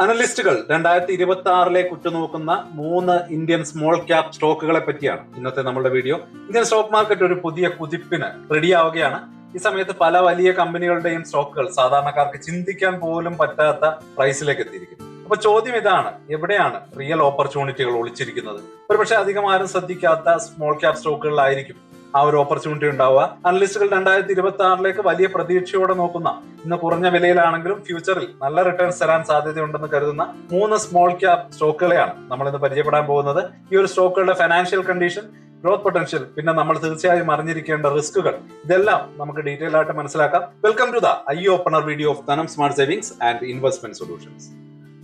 അനലിസ്റ്റുകൾ 2026 ഉറ്റുനോക്കുന്ന 3 Indian small cap സ്റ്റോക്കുകളെ പറ്റിയാണ് ഇന്നത്തെ നമ്മുടെ വീഡിയോ. ഇന്ത്യൻ സ്റ്റോക്ക് മാർക്കറ്റ് ഒരു പുതിയ കുതിപ്പിന് റെഡിയാവുകയാണ്. ഈ സമയത്ത് പല വലിയ കമ്പനികളുടെയും സ്റ്റോക്കുകൾ സാധാരണക്കാർക്ക് ചിന്തിക്കാൻ പോലും പറ്റാത്ത പ്രൈസിലേക്ക് എത്തിയിരിക്കുന്നു. അപ്പൊ ചോദ്യം ഇതാണ്, എവിടെയാണ് റിയൽ ഓപ്പർച്യൂണിറ്റികൾ ഒളിച്ചിരിക്കുന്നത്? ഒരുപക്ഷെ അധികം ആരും ശ്രദ്ധിക്കാത്ത സ്മോൾ ക്യാപ് സ്റ്റോക്കുകളിലായിരിക്കും ആ ഒരു ഓപ്പർച്യൂണിറ്റി ഉണ്ടാവുക. അനലിസ്റ്റുകൾ 2026 വലിയ പ്രതീക്ഷയോടെ നോക്കുന്ന, ഇന്ന് കുറഞ്ഞ വിലയിലാണെങ്കിലും ഫ്യൂച്ചറിൽ നല്ല റിട്ടേൺസ് തരാൻ സാധ്യതയുണ്ടെന്ന് കരുതുന്ന 3 സ്മോൾ ക്യാപ് സ്റ്റോക്കുകളെയാണ് നമ്മൾ ഇന്ന് പരിചയപ്പെടാൻ പോകുന്നത്. ഈ ഒരു സ്റ്റോക്കുകളുടെ ഫൈനാൻഷ്യൽ കണ്ടീഷൻ, ഗ്രോത്ത് പൊട്ടൻഷ്യൽ, പിന്നെ നമ്മൾ തീർച്ചയായും അറിഞ്ഞിരിക്കേണ്ട റിസ്കുകൾ, ഇതെല്ലാം നമുക്ക് ഡീറ്റെയിൽ ആയിട്ട് മനസ്സിലാക്കാം. Welcome to the eye opener video of Dhanam smart savings and investment solutions.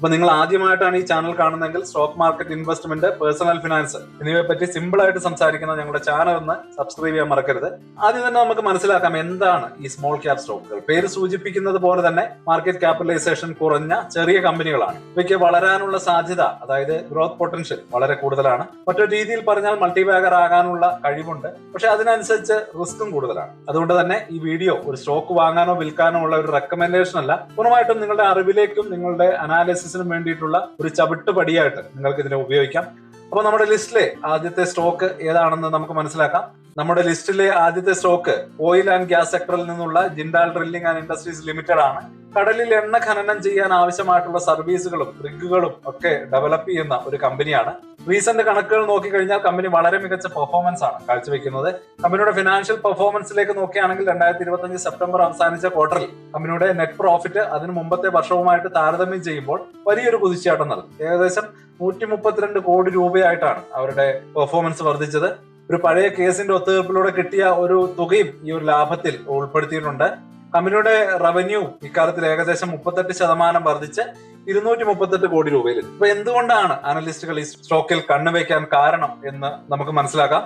അപ്പൊ നിങ്ങൾ ആദ്യമായിട്ടാണ് ഈ ചാനൽ കാണുന്നതെങ്കിൽ stock market, investment, personal finance എന്നിവയെ പറ്റി സിമ്പിൾ ആയിട്ട് സംസാരിക്കുന്ന ഞങ്ങളുടെ ചാനൽ ഒന്ന് സബ്സ്ക്രൈബ് ചെയ്യാൻ മറക്കരുത്. ആദ്യം തന്നെ നമുക്ക് മനസ്സിലാക്കാം എന്താണ് ഈ സ്മോൾ ക്യാപ് സ്റ്റോക്കുകൾ. പേര് സൂചിപ്പിക്കുന്നത് പോലെ തന്നെ മാർക്കറ്റ് ക്യാപിറ്റലൈസേഷൻ കുറഞ്ഞ ചെറിയ കമ്പനികളാണ്. ഇവയ്ക്ക് വളരാനുള്ള സാധ്യത, അതായത് ഗ്രോത്ത് പൊട്ടൻഷ്യൽ വളരെ കൂടുതലാണ്. മറ്റൊരു രീതിയിൽ പറഞ്ഞാൽ മൾട്ടി ബാഗർ ആകാനുള്ള കഴിവുണ്ട്. പക്ഷെ അതിനനുസരിച്ച് റിസ്ക്കും കൂടുതലാണ്. അതുകൊണ്ട് തന്നെ ഈ വീഡിയോ ഒരു സ്റ്റോക്ക് വാങ്ങാനോ വിൽക്കാനോ ഉള്ള ഒരു റെക്കമെൻഡേഷൻ അല്ല. പൂർണ്ണമായിട്ടും നിങ്ങളുടെ അറിവിലേക്കും നിങ്ങളുടെ അനാലിസിസിനും വേണ്ടിയിട്ടുള്ള ഒരു ചവിട്ടുപടിയായിട്ട് നിങ്ങൾക്ക് ഇതിനെ ഉപയോഗിക്കാം. അപ്പൊ നമ്മുടെ ലിസ്റ്റിലെ ആദ്യത്തെ സ്റ്റോക്ക് ഏതാണെന്ന് നമുക്ക് മനസ്സിലാക്കാം. നമ്മുടെ ലിസ്റ്റിലെ ആദ്യത്തെ സ്റ്റോക്ക് ഓയിൽ ആൻഡ് ഗ്യാസ് സെക്ടറിൽ നിന്നുള്ള Jindal drilling and industries limited ആണ്. കടലിൽ എണ്ണ ഖനനം ചെയ്യാൻ ആവശ്യമായിട്ടുള്ള സർവീസുകളും റിഗുകളും ഒക്കെ ഡെവലപ്പ് ചെയ്യുന്ന ഒരു കമ്പനിയാണ്. റീസെന്റ് കണക്കുകൾ നോക്കിക്കഴിഞ്ഞാൽ കമ്പനി വളരെ മികച്ച പെർഫോമൻസ് ആണ് കാഴ്ചവെക്കുന്നത്. കമ്പനിയുടെ ഫിനാൻഷ്യൽ പെർഫോമൻസിലേക്ക് നോക്കുകയാണെങ്കിൽ 2025 സെപ്റ്റംബർ അവസാനിച്ച ക്വാർട്ടറിൽ കമ്പനിയുടെ നെറ്റ് പ്രോഫിറ്റ് അതിന് മുമ്പത്തെ വർഷവുമായിട്ട് താരതമ്യം ചെയ്യുമ്പോൾ വലിയൊരു കുതിച്ചുചാട്ടം നടന്നു. ഏകദേശം 132 കോടി രൂപയായിട്ടാണ് അവരുടെ പെർഫോമൻസ് വർദ്ധിച്ചത്. ഒരു പഴയ കേസിന്റെ ഒത്തുതീർപ്പിലൂടെ കിട്ടിയ ഒരു തുകയും ഈ ഒരു ലാഭത്തിൽ ഉൾപ്പെടുത്തിയിട്ടുണ്ട്. കമ്പനിയുടെ റവന്യൂ ഇക്കാലത്തിൽ ഏകദേശം 38% വർദ്ധിച്ച് 238 കോടി രൂപയിൽ. അപ്പൊ എന്തുകൊണ്ടാണ് അനലിസ്റ്റുകൾ ഈ സ്റ്റോക്കിൽ കണ്ണുവയ്ക്കാൻ കാരണം എന്ന് നമുക്ക് മനസ്സിലാക്കാം.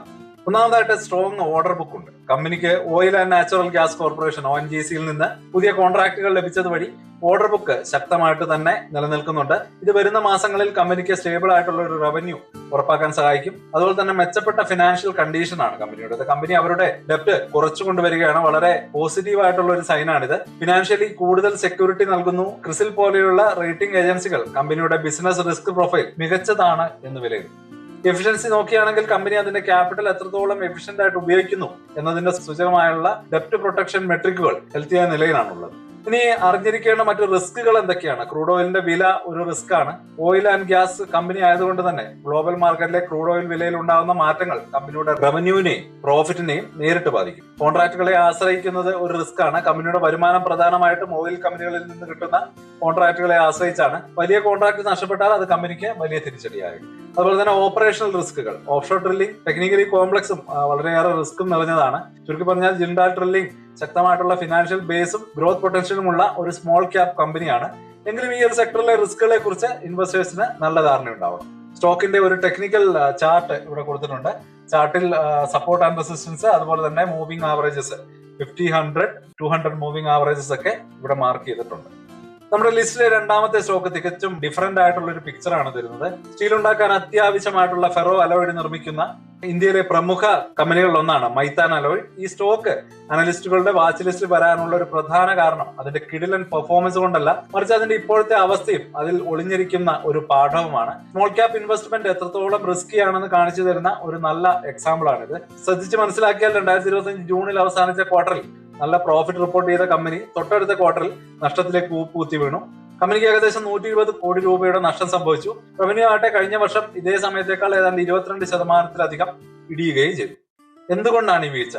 ഒന്നാമതായിട്ട് സ്ട്രോങ് ഓർഡർ ബുക്ക് ഉണ്ട്. കമ്പനിക്ക് oil and natural gas corporation ONGCയിൽ നിന്ന് പുതിയ കോൺട്രാക്ടുകൾ ലഭിച്ചത് വഴി ഓർഡർ ബുക്ക് ശക്തമായിട്ട് തന്നെ നിലനിൽക്കുന്നുണ്ട്. ഇത് വരുന്ന മാസങ്ങളിൽ കമ്പനിക്ക് സ്റ്റേബിൾ ആയിട്ടുള്ള ഒരു റവന്യൂ ഉറപ്പാക്കാൻ സഹായിക്കും. അതുപോലെ തന്നെ മെച്ചപ്പെട്ട ഫിനാൻഷ്യൽ കണ്ടീഷനാണ് കമ്പനിയുടെ. കമ്പനി അവരുടെ ഡെപ്റ്റ് കുറച്ചു കൊണ്ടുവരികയാണ്. വളരെ പോസിറ്റീവ് ആയിട്ടുള്ള ഒരു സൈനാണിത്. ഫിനാൻഷ്യലി കൂടുതൽ സെക്യൂരിറ്റി നൽകുന്നു. ക്രിസിൽ പോലെയുള്ള റേറ്റിംഗ് ഏജൻസികൾ കമ്പനിയുടെ ബിസിനസ് റിസ്ക് പ്രൊഫൈൽ മികച്ചതാണ് എന്ന് വിലയിരുത്തുന്നു. എഫിഷ്യൻസി നോക്കുകയാണെങ്കിൽ കമ്പനി അതിന്റെ ക്യാപിറ്റൽ എത്രത്തോളം എഫിഷ്യന്റ് ആയിട്ട് ഉപയോഗിക്കുന്നു എന്നതിന്റെ സൂചകമായുള്ള ഡെപ്റ്റ് പ്രൊട്ടക്ഷൻ മെട്രിക്കുകൾ ഹെൽത്തിയായ നിലയിലാണുള്ളത്. ഇനി അറിഞ്ഞിരിക്കേണ്ട മറ്റു റിസ്കുകൾ എന്തൊക്കെയാണ്? ക്രൂഡ് ഓയിലിന്റെ വില ഒരു റിസ്ക് ആണ്. ഓയിൽ ആൻഡ് ഗ്യാസ് കമ്പനി ആയതുകൊണ്ട് തന്നെ ഗ്ലോബൽ മാർക്കറ്റിലെ ക്രൂഡ് ഓയിൽ വിലയിൽ ഉണ്ടാകുന്ന മാറ്റങ്ങൾ കമ്പനിയുടെ റവന്യൂവിനെയും പ്രോഫിറ്റിനെയും നേരിട്ട് ബാധിക്കും. കോൺട്രാക്ടുകളെ ആശ്രയിക്കുന്നത് ഒരു റിസ്ക് ആണ്. കമ്പനിയുടെ വരുമാനം പ്രധാനമായിട്ടും ഓയിൽ കമ്പനികളിൽ നിന്ന് കിട്ടുന്ന കോൺട്രാക്ടുകളെ ആശ്രയിച്ചാണ്. വലിയ കോൺട്രാക്ട് നഷ്ടപ്പെട്ടാൽ അത് കമ്പനിക്ക് വലിയ തിരിച്ചടിയാകും. അതുപോലെ തന്നെ ഓപ്പറേഷണൽ റിസ്കുകൾ, ഓഫ്ഷോർ ഡ്രില്ലിംഗ് ടെക്നിക്കലി കോംപ്ലക്സും വളരെയേറെ റിസ്ക്കും നിറഞ്ഞതാണ്. ചുരുക്കി പറഞ്ഞാൽ ജിൻഡാൽ ഡ്രില്ലിംഗ് ശക്തമായിട്ടുള്ള ഫിനാൻഷ്യൽ ബേസും ഗ്രോത്ത് പൊട്ടൻഷ്യലുമുള്ള ഒരു സ്മോൾ ക്യാപ് കമ്പനിയാണ്. എങ്കിലും ഈ ഒരു സെക്ടറിലെ റിസ്കുകളെ കുറിച്ച് ഇൻവെസ്റ്റേഴ്സിന് നല്ല ധാരണ ഉണ്ടാവണം. സ്റ്റോക്കിന്റെ ഒരു ടെക്നിക്കൽ ചാർട്ട് ഇവിടെ കൊടുത്തിട്ടുണ്ട്. ചാർട്ടിൽ സപ്പോർട്ട് ആൻഡ് റെസിസ്റ്റൻസ്, അതുപോലെ തന്നെ മൂവിംഗ് ആവറേജസ് 50, 100, 200 മൂവിംഗ് ആവറേജസ് ഒക്കെ ഇവിടെ മാർക്ക് ചെയ്തിട്ടുണ്ട്. നമ്മുടെ ലിസ്റ്റിലെ രണ്ടാമത്തെ സ്റ്റോക്ക് തികച്ചും ഡിഫറന്റ് ആയിട്ടുള്ള ഒരു പിക്ചർ ആണ് തരുന്നത്. സ്റ്റീൽ ഉണ്ടാക്കാൻ അത്യാവശ്യമായിട്ടുള്ള ഫെറോ അലോയിഡ് നിർമ്മിക്കുന്ന ഇന്ത്യയിലെ പ്രമുഖ കമ്പനികളിൽ ഒന്നാണ് മൈത്താൻ അലോയ്. ഈ സ്റ്റോക്ക് അനലിസ്റ്റുകളുടെ വാച്ച് ലിസ്റ്റിൽ വരാനുള്ള ഒരു പ്രധാന കാരണം അതിന്റെ കിടിലൻ പെർഫോമൻസ് കൊണ്ടല്ല, മറിച്ച് അതിന്റെ ഇപ്പോഴത്തെ അവസ്ഥയും അതിൽ ഒളിഞ്ഞിരിക്കുന്ന ഒരു പാഠവുമാണ്. സ്മോൾ ക്യാപ് ഇൻവെസ്റ്റ്മെന്റ് എത്രത്തോളം റിസ്കി ആണെന്ന് കാണിച്ചു തരുന്ന ഒരു നല്ല എക്സാമ്പിൾ ആണിത്. ശ്രദ്ധിച്ച് മനസ്സിലാക്കിയാൽ 2025 ജൂണിൽ അവസാനിച്ച ക്വാർട്ടറിൽ നല്ല പ്രോഫിറ്റ് റിപ്പോർട്ട് ചെയ്ത കമ്പനി തൊട്ടടുത്ത ക്വാർട്ടറിൽ നഷ്ടത്തിലേക്ക് കുത്തി വീണു. കമ്പനിക്ക് ഏകദേശം 120 കോടി രൂപയുടെ നഷ്ടം സംഭവിച്ചു. റവന്യൂ ആകട്ടെ കഴിഞ്ഞ വർഷം ഇതേ സമയത്തേക്കാൾ ഏതാണ്ട് 22% ഇടിയുകയും ചെയ്തു. എന്തുകൊണ്ടാണ് ഈ വീഴ്ച?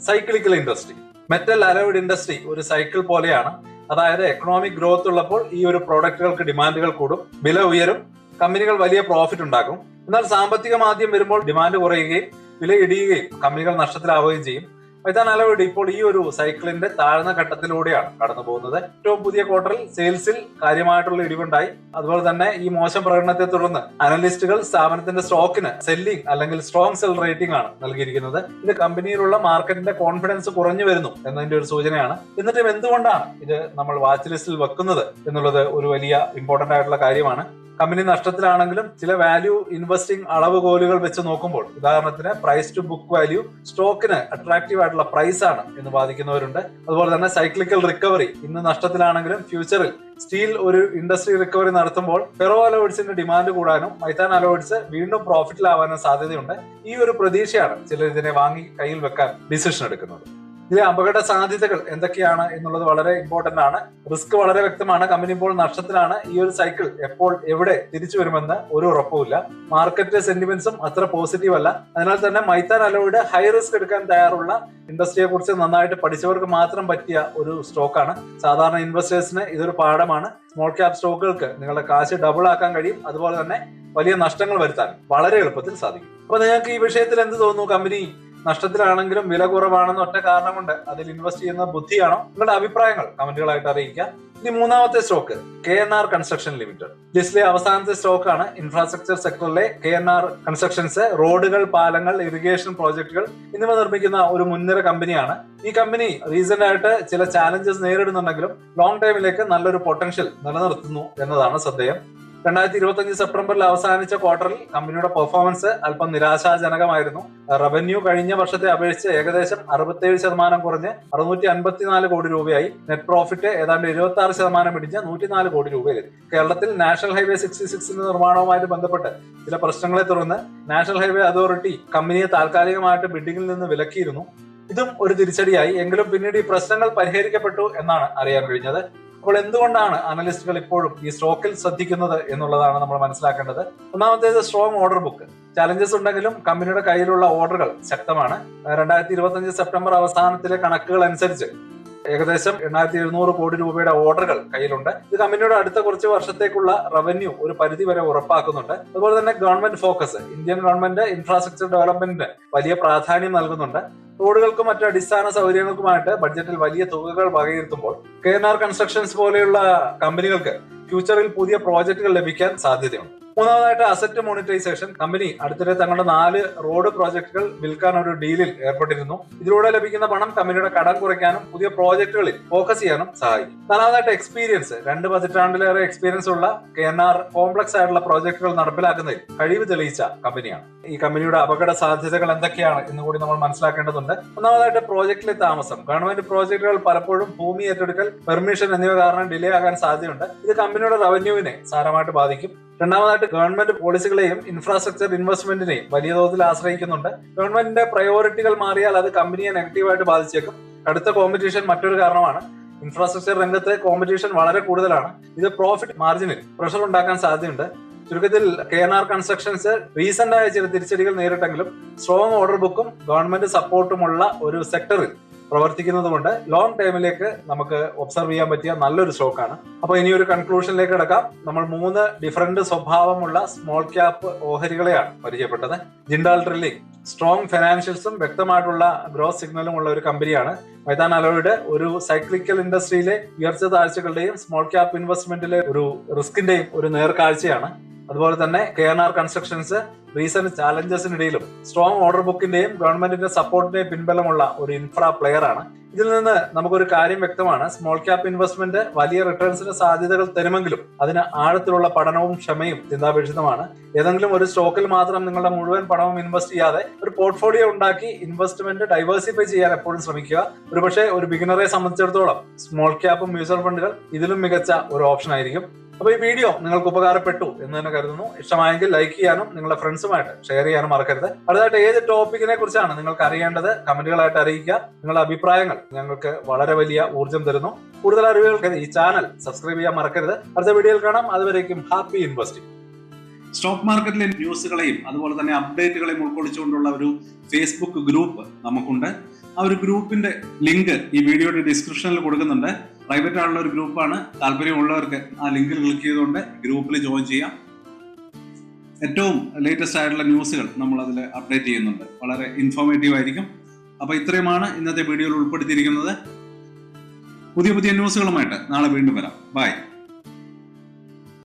Cyclical industry, metal alloyed industry ഒരു സൈക്കിൾ പോലെയാണ്. അതായത് എക്കണോമിക് ഗ്രോത്ത് ഉള്ളപ്പോൾ ഈ ഒരു പ്രോഡക്റ്റുകൾക്ക് ഡിമാൻഡുകൾ കൂടും, വില ഉയരും, കമ്പനികൾ വലിയ പ്രോഫിറ്റ് ഉണ്ടാക്കും. എന്നാൽ സാമ്പത്തിക മാന്ദ്യം വരുമ്പോൾ ഡിമാൻഡ് കുറയുകയും വില ഇടിയുകയും കമ്പനികൾ നഷ്ടത്തിലാവുകയും ചെയ്യും. മൈത്താൻ അലോയ്ഡ് ഇപ്പോൾ ഈ ഒരു സൈക്കിളിന്റെ താഴ്ന്ന ഘട്ടത്തിലൂടെയാണ് കടന്നു പോകുന്നത്. ഏറ്റവും പുതിയ ക്വാർട്ടറിൽ സെയിൽസിൽ കാര്യമായിട്ടുള്ള ഇടിവുണ്ടായി. അതുപോലെ തന്നെ ഈ മോശം പ്രകടനത്തെ തുടർന്ന് അനലിസ്റ്റുകൾ സ്ഥാപനത്തിന്റെ സ്റ്റോക്കിന് സെല്ലിംഗ് അല്ലെങ്കിൽ സ്ട്രോങ് സെൽ റേറ്റിംഗ് ആണ് നൽകിയിരിക്കുന്നത്. ഇത് കമ്പനിയിലുള്ള മാർക്കറ്റിന്റെ കോൺഫിഡൻസ് കുറഞ്ഞു വരുന്നു എന്നതിന്റെ ഒരു സൂചനയാണ്. എന്നിട്ടും എന്തുകൊണ്ടാണ് ഇത് നമ്മൾ വാച്ച് ലിസ്റ്റിൽ വെക്കുന്നത് എന്നുള്ളത് ഒരു വലിയ ഇമ്പോർട്ടന്റ് ആയിട്ടുള്ള കാര്യമാണ്. കമ്പനി നഷ്ടത്തിലാണെങ്കിലും ചില വാല്യൂ ഇൻവെസ്റ്റിംഗ് അളവുകോലുകൾ വെച്ച് നോക്കുമ്പോൾ, ഉദാഹരണത്തിന് പ്രൈസ് ടു ബുക്ക് വാല്യൂ, സ്റ്റോക്കിന് അട്രാക്റ്റീവ് ആയിട്ടുള്ള പ്രൈസ് ആണ് എന്ന് വാദിക്കുന്നവരുണ്ട്. അതുപോലെ തന്നെ സൈക്ലിക്കൽ റിക്കവറി, ഇന്ന് നഷ്ടത്തിലാണെങ്കിലും ഫ്യൂച്ചറിൽ സ്റ്റീൽ ഒരു ഇൻഡസ്ട്രി റിക്കവറി നടത്തുമ്പോൾ ഫെറോ അലോയിഡ്സിന്റെ ഡിമാൻഡ് കൂടാനും മൈതാൻ അലോയിഡ്സ് വീണ്ടും പ്രോഫിറ്റിലാവാനും സാധ്യതയുണ്ട്. ഈ ഒരു പ്രതീക്ഷയാണ് ചിലർ ഇതിനെ വാങ്ങി കയ്യിൽ വെക്കാൻ ഡിസിഷൻ എടുക്കുന്നത്. ഇതിലെ അപകട സാധ്യതകൾ എന്തൊക്കെയാണ് എന്നുള്ളത് വളരെ ഇമ്പോർട്ടന്റ് ആണ്. റിസ്ക് വളരെ വ്യക്തമാണ്. കമ്പനി ഇപ്പോൾ നഷ്ടത്തിലാണ്. ഈ ഒരു സൈക്കിൾ എപ്പോൾ എവിടെ തിരിച്ചു വരുമെന്ന് ഒരു ഉറപ്പുമില്ല. മാർക്കറ്റ് സെന്റിമെന്റ്സും അത്ര പോസിറ്റീവ് അല്ല. അതിനാൽ തന്നെ മൈതാൻ അലോയിഡ് ഹൈ റിസ്ക് എടുക്കാൻ തയ്യാറുള്ള, ഇൻഡസ്ട്രിയെ കുറിച്ച് നന്നായിട്ട് പഠിച്ചവർക്ക് മാത്രം പറ്റിയ ഒരു സ്റ്റോക്കാണ്. സാധാരണ ഇൻവെസ്റ്റേഴ്സിന് ഇതൊരു പാഠമാണ്. സ്മോൾ ക്യാപ് സ്റ്റോക്കുകൾക്ക് നിങ്ങളുടെ കാശ് ഡബിൾ ആക്കാൻ കഴിയും. അതുപോലെ തന്നെ വലിയ നഷ്ടങ്ങൾ വരുത്താൻ വളരെ എളുപ്പത്തിൽ സാധിക്കും. അപ്പൊ നിങ്ങൾക്ക് ഈ വിഷയത്തിൽ എന്ത് തോന്നുന്നു? കമ്പനി നഷ്ടത്തിലാണെങ്കിലും വില കുറവാണെന്ന് ഒറ്റ കാരണം കൊണ്ട് അതിൽ ഇൻവെസ്റ്റ് ചെയ്യുന്ന ബുദ്ധിയാണോ? നിങ്ങളുടെ അഭിപ്രായങ്ങൾ കമന്റുകളായിട്ട് അറിയിക്കുക. ഇനി മൂന്നാമത്തെ സ്റ്റോക്ക് KNR കൺസ്ട്രക്ഷൻ ലിമിറ്റഡ്. ലിസ്റ്റിലെ അവസാനത്തെ സ്റ്റോക്കാണ്. ഇൻഫ്രാസ്ട്രക്ചർ സെക്ടറിലെ KNR കൺസ്ട്രക്ഷൻസ് റോഡുകൾ, പാലങ്ങൾ, ഇറിഗേഷൻ പ്രോജക്ടുകൾ എന്നിവ നിർമ്മിക്കുന്ന ഒരു മുൻനിര കമ്പനിയാണ്. ഈ കമ്പനി റീസെന്റ് ആയിട്ട് ചില ചാലഞ്ചസ് നേരിടുന്നുണ്ടെങ്കിലും ലോങ് ടൈമിലേക്ക് നല്ലൊരു പൊട്ടൻഷ്യൽ നിലനിർത്തുന്നു എന്നതാണ് ശ്രദ്ധേയം. 2025 സെപ്റ്റംബറിൽ അവസാനിച്ച ക്വാർട്ടറിൽ കമ്പനിയുടെ പെർഫോമൻസ് അല്പം നിരാശാജനകമായിരുന്നു. റവന്യൂ കഴിഞ്ഞ വർഷത്തെ അപേക്ഷിച്ച് ഏകദേശം 67% കുറഞ്ഞ് 654 കോടി രൂപയായി. നെറ്റ് പ്രോഫിറ്റ് ഏതാണ്ട് 26% ഇടിഞ്ഞ് 104 കോടി രൂപയിലെത്തി. കേരളത്തിൽ നാഷണൽ ഹൈവേ 66 നിർമ്മാണവുമായിട്ട് ബന്ധപ്പെട്ട് ചില പ്രശ്നങ്ങളെ തുടർന്ന് നാഷണൽ ഹൈവേ അതോറിറ്റി കമ്പനിയെ താൽക്കാലികമായിട്ട് ബിഡിങ്ങിൽ നിന്ന് വിലക്കിയിരുന്നു. ഇതും ഒരു തിരിച്ചടിയായി. എങ്കിലും പിന്നീട് ഈ പ്രശ്നങ്ങൾ പരിഹരിക്കപ്പെട്ടു എന്നാണ് അറിയാൻ കഴിഞ്ഞത്. അപ്പോൾ എന്തുകൊണ്ടാണ് അനലിസ്റ്റുകൾ ഇപ്പോഴും ഈ സ്റ്റോക്കിൽ ശ്രദ്ധിക്കുന്നത് എന്നുള്ളതാണ് നമ്മൾ മനസ്സിലാക്കേണ്ടത്. ഒന്നാമത്തേത് സ്ട്രോങ് ഓർഡർ ബുക്ക്. ചാലഞ്ചസ് ഉണ്ടെങ്കിലും കമ്പനിയുടെ കയ്യിലുള്ള ഓർഡറുകൾ ശക്തമാണ്. 2025 സെപ്റ്റംബർ അവസാനത്തിലെ കണക്കുകൾ അനുസരിച്ച് ഏകദേശം 8700 കോടി രൂപയുടെ ഓർഡറുകൾ കയ്യിലുണ്ട്. ഇത് കമ്പനിയുടെ അടുത്ത കുറച്ച് വർഷത്തേക്കുള്ള റവന്യൂ ഒരു പരിധി വരെ ഉറപ്പാക്കുന്നുണ്ട്. അതുപോലെ തന്നെ government focus, Indian government infrastructure ഡെവലപ്മെന്റിന് വലിയ പ്രാധാന്യം നൽകുന്നുണ്ട്. റോഡുകൾക്കും മറ്റു അടിസ്ഥാന സൗകര്യങ്ങൾക്കുമായിട്ട് ബഡ്ജറ്റിൽ വലിയ തുകകൾ വകയിരുത്തുമ്പോൾ KNR കൺസ്ട്രക്ഷൻസ് പോലെയുള്ള കമ്പനികൾക്ക് ഫ്യൂച്ചറിൽ പുതിയ പ്രോജക്റ്റുകൾ ലഭിക്കാൻ സാധ്യതയുണ്ട്. മൂന്നാമതായിട്ട് അസറ്റ് മോണിറ്റൈസേഷൻ. കമ്പനി അടുത്തിടെ തങ്ങളുടെ 4 റോഡ് പ്രോജക്റ്റുകൾ വിൽക്കാൻ ഒരു ഡീലിൽ ഏർപ്പെട്ടിരുന്നു. ഇതിലൂടെ ലഭിക്കുന്ന പണം കമ്പനിയുടെ കടം കുറയ്ക്കാനും പുതിയ പ്രോജക്റ്റുകളിൽ ഫോക്കസ് ചെയ്യാനും സഹായിക്കും. നാലാമതായിട്ട് എക്സ്പീരിയൻസ്. 2 പതിറ്റാണ്ടിലേറെ എക്സ്പീരിയൻസ് ഉള്ള KNR കോംപ്ലക്സ് ആയിട്ടുള്ള പ്രോജക്റ്റുകൾ നടപ്പിലാക്കുന്നതിൽ കഴിവ് തെളിയിച്ച കമ്പനിയാണ്. ഈ കമ്പനിയുടെ അപകട സാധ്യതകൾ എന്തൊക്കെയാണ് എന്ന് കൂടി നമ്മൾ മനസ്സിലാക്കേണ്ടതുണ്ട്. ഒന്നാമതായിട്ട് പ്രോജക്റ്റിലെ താമസം. ഗവൺമെന്റ് പ്രോജക്റ്റുകൾ പലപ്പോഴും ഭൂമി ഏറ്റെടുക്കൽ, പെർമിഷൻ എന്നിവ കാരണം ഡിലേ ആകാൻ സാധ്യതയുണ്ട്. ഇത് കമ്പനിയുടെ റവന്യൂവിനെ സാരമായിട്ട് ബാധിക്കും. രണ്ടാമതായിട്ട് ഗവൺമെന്റ് പോളിസികളെയും ഇൻഫ്രാസ്ട്രക്ചർ ഇൻവെസ്റ്റ്മെന്റിനെയും വലിയ തോതിൽ ആശ്രയിക്കുന്നുണ്ട്. ഗവൺമെന്റിന്റെ പ്രയോറിറ്റികൾ മാറിയാൽ അത് കമ്പനിയെ നെഗറ്റീവായിട്ട് ബാധിച്ചേക്കും. കടുത്ത കോമ്പറ്റീഷൻ മറ്റൊരു കാരണമാണ്. ഇൻഫ്രാസ്ട്രക്ചർ രംഗത്ത് കോമ്പറ്റീഷൻ വളരെ കൂടുതലാണ്. ഇത് പ്രോഫിറ്റ് മാർജിനിൽ പ്രഷർ ഉണ്ടാക്കാൻ സാധ്യതയുണ്ട്. ചുരുക്കത്തിൽ KNR കൺസ്ട്രക്ഷൻസ് റീസെന്റ് ആയ ചില തിരിച്ചടികൾ നേരിട്ടെങ്കിലും സ്ട്രോങ് ഓർഡർ ബുക്കും ഗവൺമെന്റ് സപ്പോർട്ടുമുള്ള ഒരു സെക്ടറിൽ പ്രവർത്തിക്കുന്നത് കൊണ്ട് ലോങ് ടൈമിലേക്ക് നമുക്ക് ഒബ്സർവ് ചെയ്യാൻ പറ്റിയ നല്ലൊരു സ്റ്റോക്കാണ്. അപ്പൊ ഇനി ഒരു കൺക്ലൂഷനിലേക്ക് കിടക്കാം. നമ്മൾ 3 ഡിഫറന്റ് സ്വഭാവമുള്ള സ്മോൾ ക്യാപ്പ് ഓഹരികളെയാണ് പരിചയപ്പെട്ടത്. ജിൻഡാൽ ഡ്രില്ലിംഗ് സ്ട്രോങ് ഫിനാൻഷ്യൽസും വ്യക്തമായിട്ടുള്ള ഗ്രോത്ത് സിഗ്നലും ഉള്ള ഒരു കമ്പനിയാണ്. മൈതാൻ അലോയിഡ് ഒരു സൈക്ലിക്കൽ ഇൻഡസ്ട്രിയിലെ ഉയർച്ച താഴ്ചകളുടെയും സ്മോൾ ക്യാപ്പ് ഇൻവെസ്റ്റ്മെന്റിലെ ഒരു റിസ്കിന്റെയും ഒരു നേർക്കാഴ്ചയാണ്. അതുപോലെ തന്നെ KNR കൺസ്ട്രക്ഷൻസ് റീസെന്റ് ചാലഞ്ചസിനിടയിലും സ്ട്രോങ് ഓർഡർ ബുക്കിന്റെയും ഗവൺമെന്റിന്റെ സപ്പോർട്ടിന്റെയും പിൻബലമുള്ള ഒരു ഇൻഫ്രാ പ്ലെയർ ആണ്. ഇതിൽ നിന്ന് നമുക്കൊരു കാര്യം വ്യക്തമാണ്. സ്മോൾ ക്യാപ്പ് ഇൻവെസ്റ്റ്മെന്റ് വലിയ റിട്ടേൺസിന് സാധ്യതകൾ തരുമെങ്കിലും അതിന് ആഴത്തിലുള്ള പഠനവും ക്ഷമയും ചിന്താപേക്ഷിതമാണ്. ഏതെങ്കിലും ഒരു സ്റ്റോക്കിൽ മാത്രം നിങ്ങളുടെ മുഴുവൻ പണവും ഇൻവെസ്റ്റ് ചെയ്യാതെ ഒരു പോർട്ട്ഫോളിയോ ഉണ്ടാക്കി ഇൻവെസ്റ്റ്മെന്റ് ഡൈവേഴ്സിഫൈ ചെയ്യാൻ എപ്പോഴും ശ്രമിക്കുക. ഒരുപക്ഷെ ഒരു ബിഗിനറെ സംബന്ധിച്ചിടത്തോളം സ്മോൾ ക്യാപ്പും മ്യൂച്വൽ ഫണ്ടുകൾ ഇതിലും മികച്ച ഒരു ഓപ്ഷൻ ആയിരിക്കും. അപ്പൊ ഈ വീഡിയോ നിങ്ങൾക്ക് ഉപകാരപ്പെട്ടു എന്ന് തന്നെ കരുതുന്നു. ഇഷ്ടമായെങ്കിൽ ലൈക്ക് ചെയ്യാനും നിങ്ങളുടെ ഫ്രണ്ട്സുമായിട്ട് ഷെയർ ചെയ്യാനും മറക്കരുത്. അടുത്തായിട്ട് ഏത് ടോപ്പിക്കിനെ കുറിച്ചാണ് നിങ്ങൾക്ക് അറിയേണ്ടത് കമന്റുകളായിട്ട് അറിയിക്കുക. നിങ്ങളുടെ അഭിപ്രായങ്ങൾ ഞങ്ങൾക്ക് വളരെ വലിയ ഊർജ്ജം തരുന്നു. കൂടുതൽ അറിവുകൾക്ക് ഈ ചാനൽ സബ്സ്ക്രൈബ് ചെയ്യാൻ മറക്കരുത്. അടുത്ത വീഡിയോയിൽ കാണാം. അതുവരേക്കും ഹാപ്പി ഇൻവെസ്റ്റിംഗ്. സ്റ്റോക്ക് മാർക്കറ്റിലെ ന്യൂസുകളെയും അതുപോലെ തന്നെ അപ്ഡേറ്റുകളെയും ഉൾക്കൊള്ളിച്ചുകൊണ്ടുള്ള ഒരു ഫേസ്ബുക്ക് ഗ്രൂപ്പ് നമുക്കുണ്ട്. ആ ഒരു ഗ്രൂപ്പിന്റെ ലിങ്ക് ഈ വീഡിയോയുടെ ഡിസ്ക്രിപ്ഷനിൽ കൊടുക്കുന്നുണ്ട്. പ്രൈവറ്റ് ആയിട്ടുള്ള ഒരു ഗ്രൂപ്പാണ്. താല്പര്യമുള്ളവർക്ക് ആ ലിങ്കിൽ ക്ലിക്ക് ചെയ്തുകൊണ്ട് ഗ്രൂപ്പിൽ ജോയിൻ ചെയ്യാം. ഏറ്റവും ലേറ്റസ്റ്റ് ആയിട്ടുള്ള ന്യൂസുകൾ നമ്മൾ അതിൽ അപ്ഡേറ്റ് ചെയ്യുന്നുണ്ട്. വളരെ ഇൻഫോർമേറ്റീവ് ആയിരിക്കും. അപ്പോൾ ഇത്രയുമാണ് ഇന്നത്തെ വീഡിയോയിൽ ഉൾപ്പെടുത്തിയിരിക്കുന്നത്. പുതിയ ന്യൂസുകളുമായിട്ട് നാളെ വീണ്ടും വരാം. ബൈ.